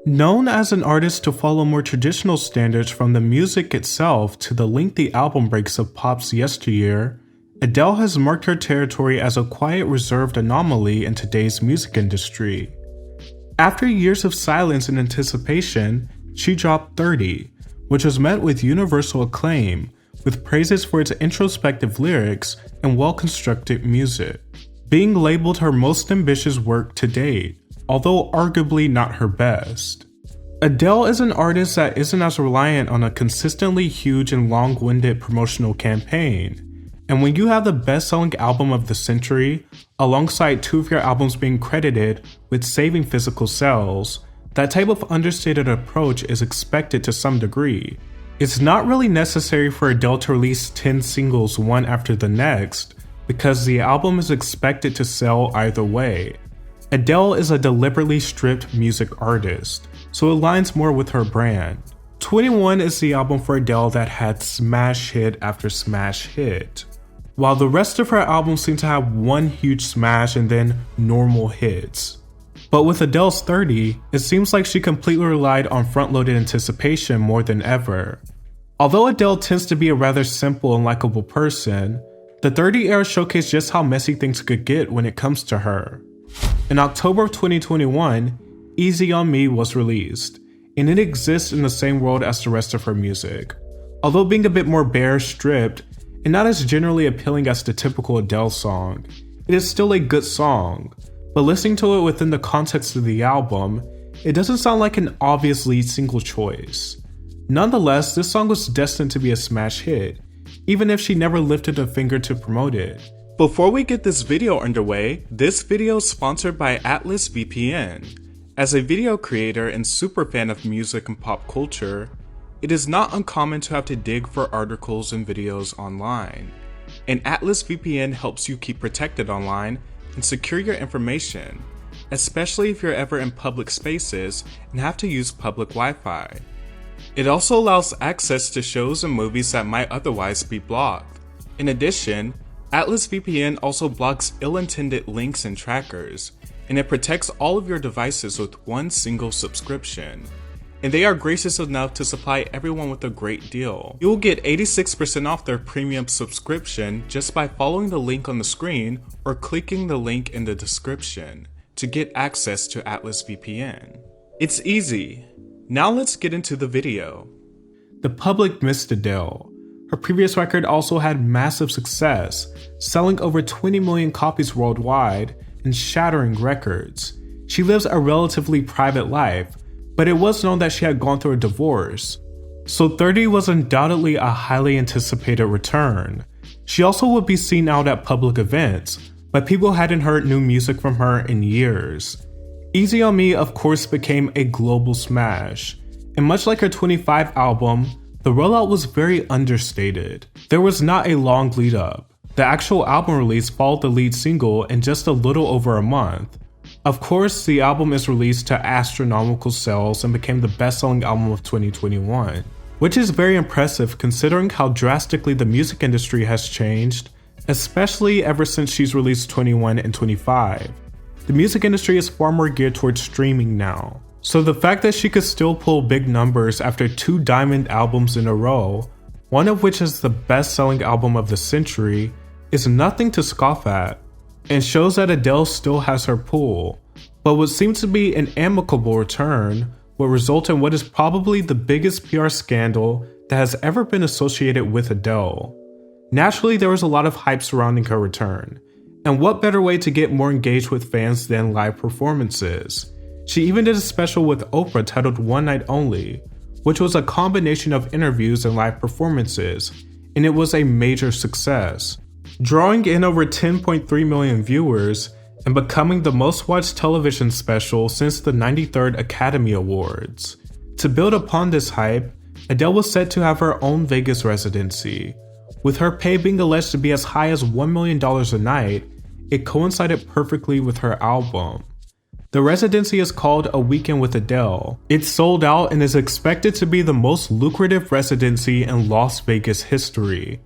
Known as an artist to follow more traditional standards from the music itself to the lengthy album breaks of pop's yesteryear, Adele has marked her territory as a quiet, reserved anomaly in today's music industry. After years of silence and anticipation, she dropped 30, which was met with universal acclaim, with praises for its introspective lyrics and well-constructed music, being labeled her most ambitious work to date, although arguably not her best. Adele is an artist that isn't as reliant on a consistently huge and long-winded promotional campaign, and when you have the best-selling album of the century, alongside two of your albums being credited with saving physical sales, that type of understated approach is expected to some degree. It's not really necessary for Adele to release 10 singles one after the next, because the album is expected to sell either way. Adele is a deliberately stripped music artist, so it aligns more with her brand. 21 is the album for Adele that had smash hit after smash hit, while the rest of her albums seem to have one huge smash and then normal hits. But with Adele's 30, it seems like she completely relied on front-loaded anticipation more than ever. Although Adele tends to be a rather simple and likable person, the 30 era showcased just how messy things could get when it comes to her. In October of 2021, Easy on Me was released, and it exists in the same world as the rest of her music. Although being a bit more bare, stripped, and not as generally appealing as the typical Adele song, it is still a good song, but listening to it within the context of the album, it doesn't sound like an obvious lead single choice. Nonetheless, this song was destined to be a smash hit, even if she never lifted a finger to promote it. Before we get this video underway, this video is sponsored by Atlas VPN. As a video creator and super fan of music and pop culture, it is not uncommon to have to dig for articles and videos online. And Atlas VPN helps you keep protected online and secure your information, especially if you're ever in public spaces and have to use public Wi-Fi. It also allows access to shows and movies that might otherwise be blocked. In addition, Atlas VPN also blocks ill-intended links and trackers, and it protects all of your devices with one single subscription. And they are gracious enough to supply everyone with a great deal. You will get 86% off their premium subscription just by following the link on the screen or clicking the link in the description to get access to Atlas VPN. It's easy. Now let's get into the video. The public missed Adele. Her previous record also had massive success, selling over 20 million copies worldwide and shattering records. She lives a relatively private life, but it was known that she had gone through a divorce, so 30 was undoubtedly a highly anticipated return. She also would be seen out at public events, but people hadn't heard new music from her in years. Easy on Me of course became a global smash, and much like her 25 album, the rollout was very understated. There was not a long lead up. The actual album release followed the lead single in just a little over a month. Of course, the album is released to astronomical sales and became the best-selling album of 2021, which is very impressive considering how drastically the music industry has changed, especially ever since she's released 21 and 25. The music industry is far more geared towards streaming now. So the fact that she could still pull big numbers after 2 diamond albums in a row, one of which is the best-selling album of the century, is nothing to scoff at, and shows that Adele still has her pull. But what seemed to be an amicable return would result in what is probably the biggest PR scandal that has ever been associated with Adele. Naturally, there was a lot of hype surrounding her return, and what better way to get more engaged with fans than live performances? She even did a special with Oprah titled One Night Only, which was a combination of interviews and live performances, and it was a major success, drawing in over 10.3 million viewers and becoming the most watched television special since the 93rd Academy Awards. To build upon this hype, Adele was set to have her own Vegas residency. With her pay being alleged to be as high as $1 million a night, it coincided perfectly with her album. The residency is called A Weekend with Adele. It's sold out and is expected to be the most lucrative residency in Las Vegas history.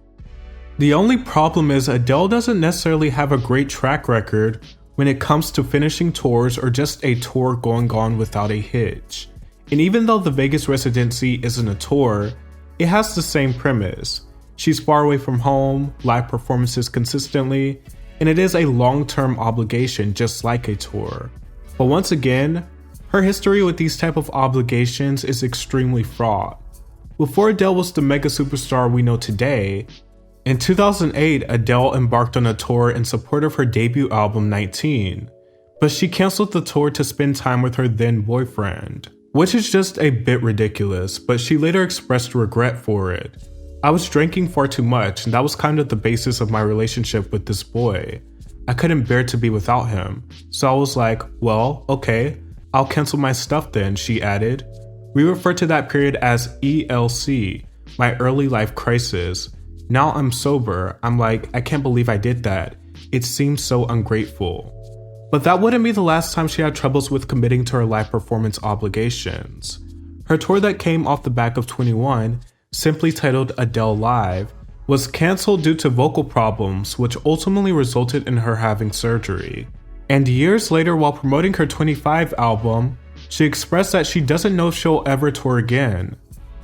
The only problem is Adele doesn't necessarily have a great track record when it comes to finishing tours or just a tour going on without a hitch. And even though the Vegas residency isn't a tour, it has the same premise. She's far away from home, live performances consistently, and it is a long-term obligation just like a tour. But once again, her history with these type of obligations is extremely fraught. Before Adele was the mega superstar we know today, in 2008, Adele embarked on a tour in support of her debut album 19, but she canceled the tour to spend time with her then boyfriend, which is just a bit ridiculous, but she later expressed regret for it. I was drinking far too much, and that was kind of the basis of my relationship with this boy. I couldn't bear to be without him, so I was like, well, okay, I'll cancel my stuff then, she added. We refer to that period as ELC, my early life crisis. Now I'm sober, I'm like, I can't believe I did that. It seems so ungrateful. But that wouldn't be the last time she had troubles with committing to her live performance obligations. Her tour that came off the back of 21, simply titled Adele Live, was cancelled due to vocal problems, which ultimately resulted in her having surgery. And years later, while promoting her 25 album, she expressed that she doesn't know if she'll ever tour again.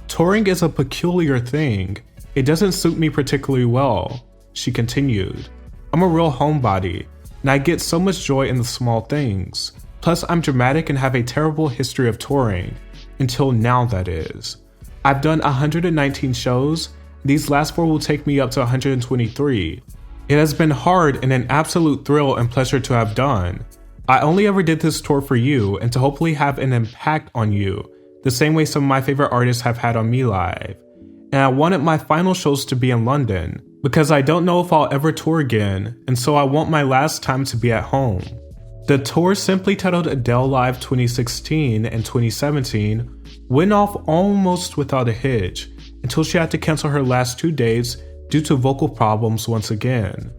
Touring is a peculiar thing. It doesn't suit me particularly well, she continued. I'm a real homebody, and I get so much joy in the small things. Plus, I'm dramatic and have a terrible history of touring. Until now, that is. I've done 119 shows. These last 4 will take me up to 123. It has been hard and an absolute thrill and pleasure to have done. I only ever did this tour for you and to hopefully have an impact on you, the same way some of my favorite artists have had on me live. And I wanted my final shows to be in London, because I don't know if I'll ever tour again, and so I want my last time to be at home. The tour, simply titled Adele Live 2016 and 2017, went off almost without a hitch, until she had to cancel her last 2 days due to vocal problems once again.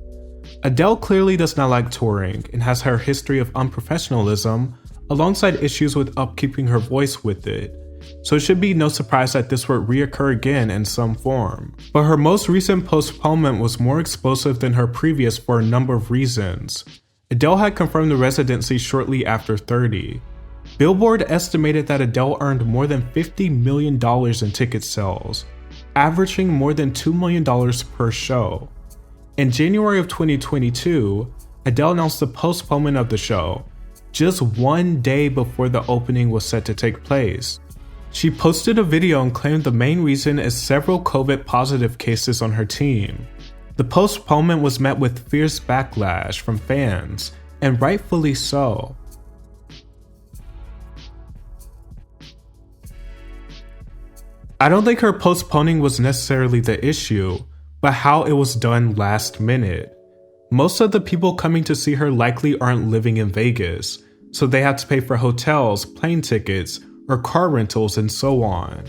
Adele clearly does not like touring and has her history of unprofessionalism alongside issues with upkeeping her voice with it, so it should be no surprise that this would reoccur again in some form. But her most recent postponement was more explosive than her previous for a number of reasons. Adele had confirmed the residency shortly after 30. Billboard estimated that Adele earned more than $50 million in ticket sales, averaging more than $2 million per show. In January of 2022, Adele announced the postponement of the show, just 1 day before the opening was set to take place. She posted a video and claimed the main reason is several COVID positive cases on her team. The postponement was met with fierce backlash from fans, and rightfully so. I don't think her postponing was necessarily the issue, but how it was done last minute. Most of the people coming to see her likely aren't living in Vegas, so they had to pay for hotels, plane tickets, or car rentals and so on.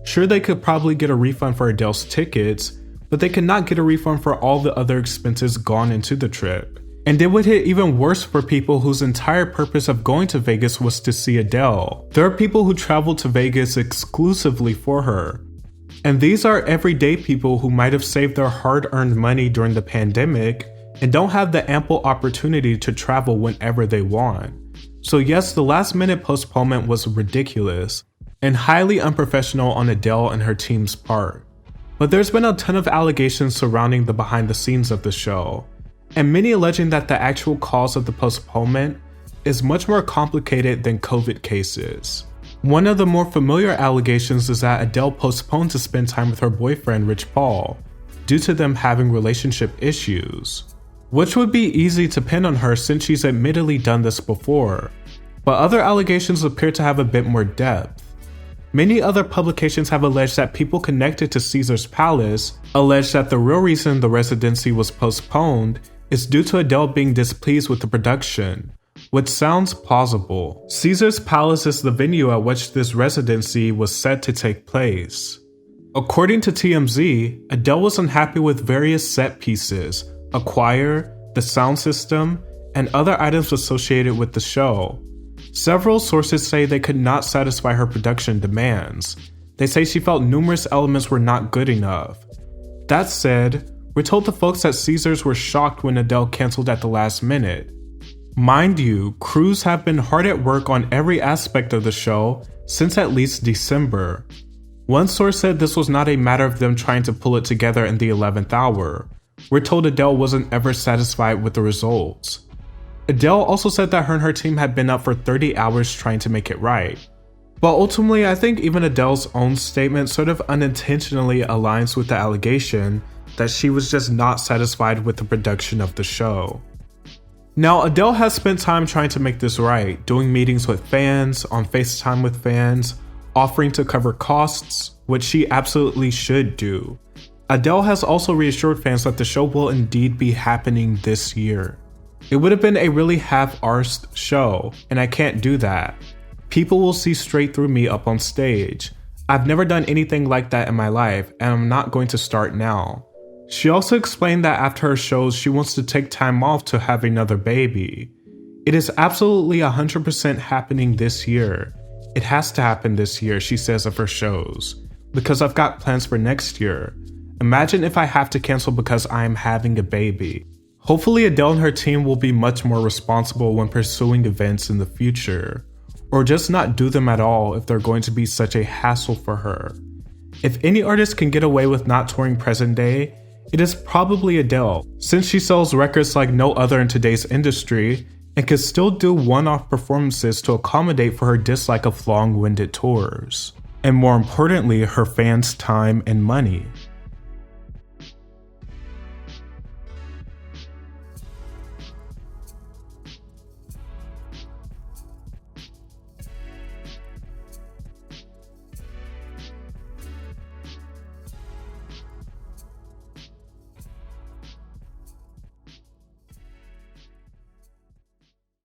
Sure, they could probably get a refund for Adele's tickets, but they could not get a refund for all the other expenses gone into the trip. And it would hit even worse for people whose entire purpose of going to Vegas was to see Adele. There are people who travel to Vegas exclusively for her. And these are everyday people who might have saved their hard-earned money during the pandemic and don't have the ample opportunity to travel whenever they want. So yes, the last-minute postponement was ridiculous and highly unprofessional on Adele and her team's part. But there's been a ton of allegations surrounding the behind the scenes of the show, and many alleging that the actual cause of the postponement is much more complicated than COVID cases. One of the more familiar allegations is that Adele postponed to spend time with her boyfriend Rich Paul due to them having relationship issues, which would be easy to pin on her since she's admittedly done this before. But other allegations appear to have a bit more depth. Many other publications have alleged that people connected to Caesar's Palace allege that the real reason the residency was postponed is due to Adele being displeased with the production, which sounds plausible. Caesar's Palace is the venue at which this residency was set to take place. According to TMZ, Adele was unhappy with various set pieces, a choir, the sound system, and other items associated with the show. Several sources say they could not satisfy her production demands. They say she felt numerous elements were not good enough. That said, we're told the folks at Caesars were shocked when Adele canceled at the last minute. Mind you, crews have been hard at work on every aspect of the show since at least December. One source said this was not a matter of them trying to pull it together in the 11th hour. We're told Adele wasn't ever satisfied with the results. Adele also said that her and her team had been up for 30 hours trying to make it right. But ultimately, I think even Adele's own statement sort of unintentionally aligns with the allegation that she was just not satisfied with the production of the show. Now, Adele has spent time trying to make this right, doing meetings with fans, on FaceTime with fans, offering to cover costs, which she absolutely should do. Adele has also reassured fans that the show will indeed be happening this year. It would have been a really half-arsed show, and I can't do that. People will see straight through me up on stage. I've never done anything like that in my life, and I'm not going to start now. She also explained that after her shows, she wants to take time off to have another baby. It is absolutely 100% happening this year. It has to happen this year, she says of her shows, because I've got plans for next year. Imagine if I have to cancel because I am having a baby. Hopefully Adele and her team will be much more responsible when pursuing events in the future, or just not do them at all if they're going to be such a hassle for her. If any artist can get away with not touring present day, it is probably Adele, since she sells records like no other in today's industry and can still do one-off performances to accommodate for her dislike of long-winded tours, and more importantly, her fans' time and money.